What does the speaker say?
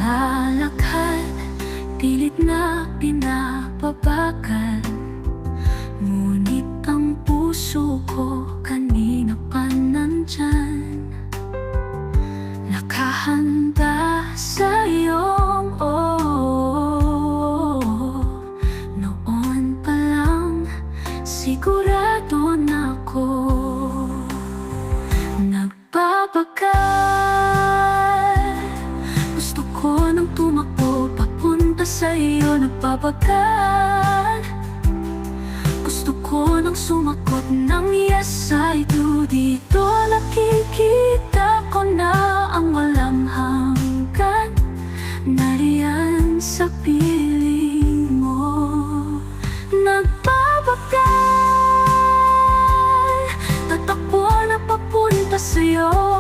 sa lakad, pilit na pinapabagal. Ngunit ang puso ko kanina pa nandyan, nakahanda sa iyong noon pa lang sigurado na ako. Nagbabagal, gusto ko nang tumakbo papunta sa iyo. Nagbabagal, gusto ko nang sumagot ng yes I do. Dito nakikita ko na ang walang hanggan, nariyan sa piling mo. Nagbabagal, tatakbo na papunta sa'yo.